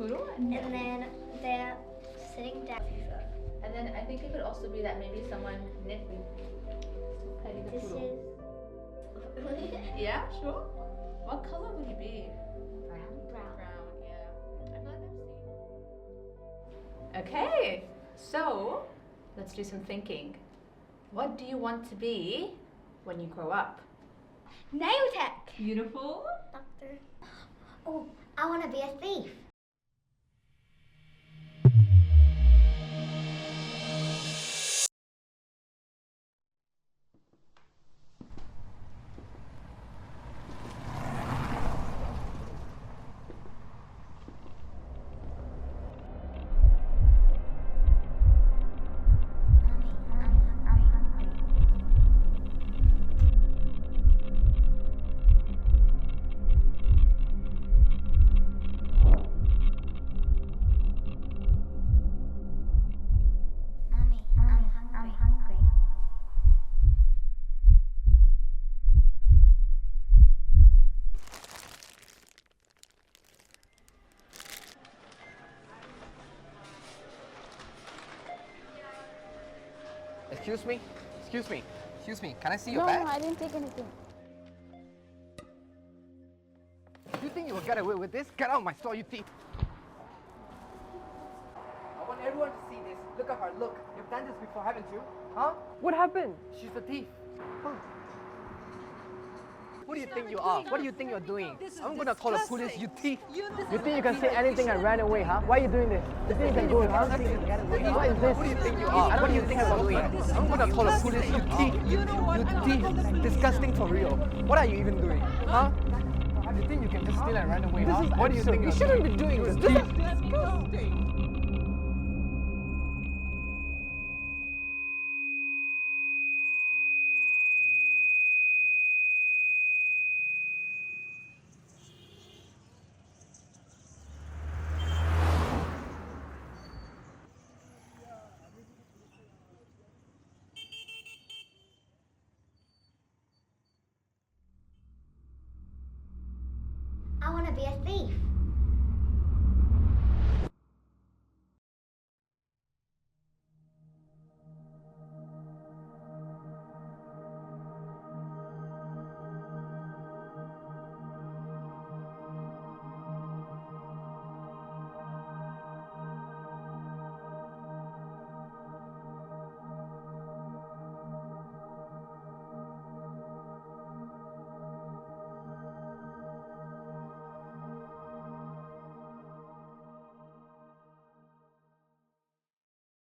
poodle? And then they're sitting down. And then I think it could also be that maybe someone nicked Petty the This poodle. is Yeah, sure. What color would he be? brown. Brown, yeah. I feel like I've seen. Okay, so let's do some thinking. What do you want to be when you grow up? Nail tech. Beautiful. Doctor. Oh, I want to be a thief. Excuse me? Excuse me? Excuse me, can I see your No, bag? I didn't take anything. You think you will get away with this? Get out of my store, you thief! I want everyone to see this. Look at her, look. You've done this before, haven't you? Huh? What happened? She's a thief. Huh. Who do you think you are? What do you think you're doing? I'm gonna call the police, you thief! You think you can say anything and run away, huh? Why are you doing this? You think you can go, huh? What is this? Who do you think you are? What do you think you're doing? I'm gonna call the police, you thief! You thief! Disgusting for real. What are you even doing? Huh? You think you can just steal and run away, huh? What do you think You shouldn't be doing this. This is disgusting! I want to be a thief.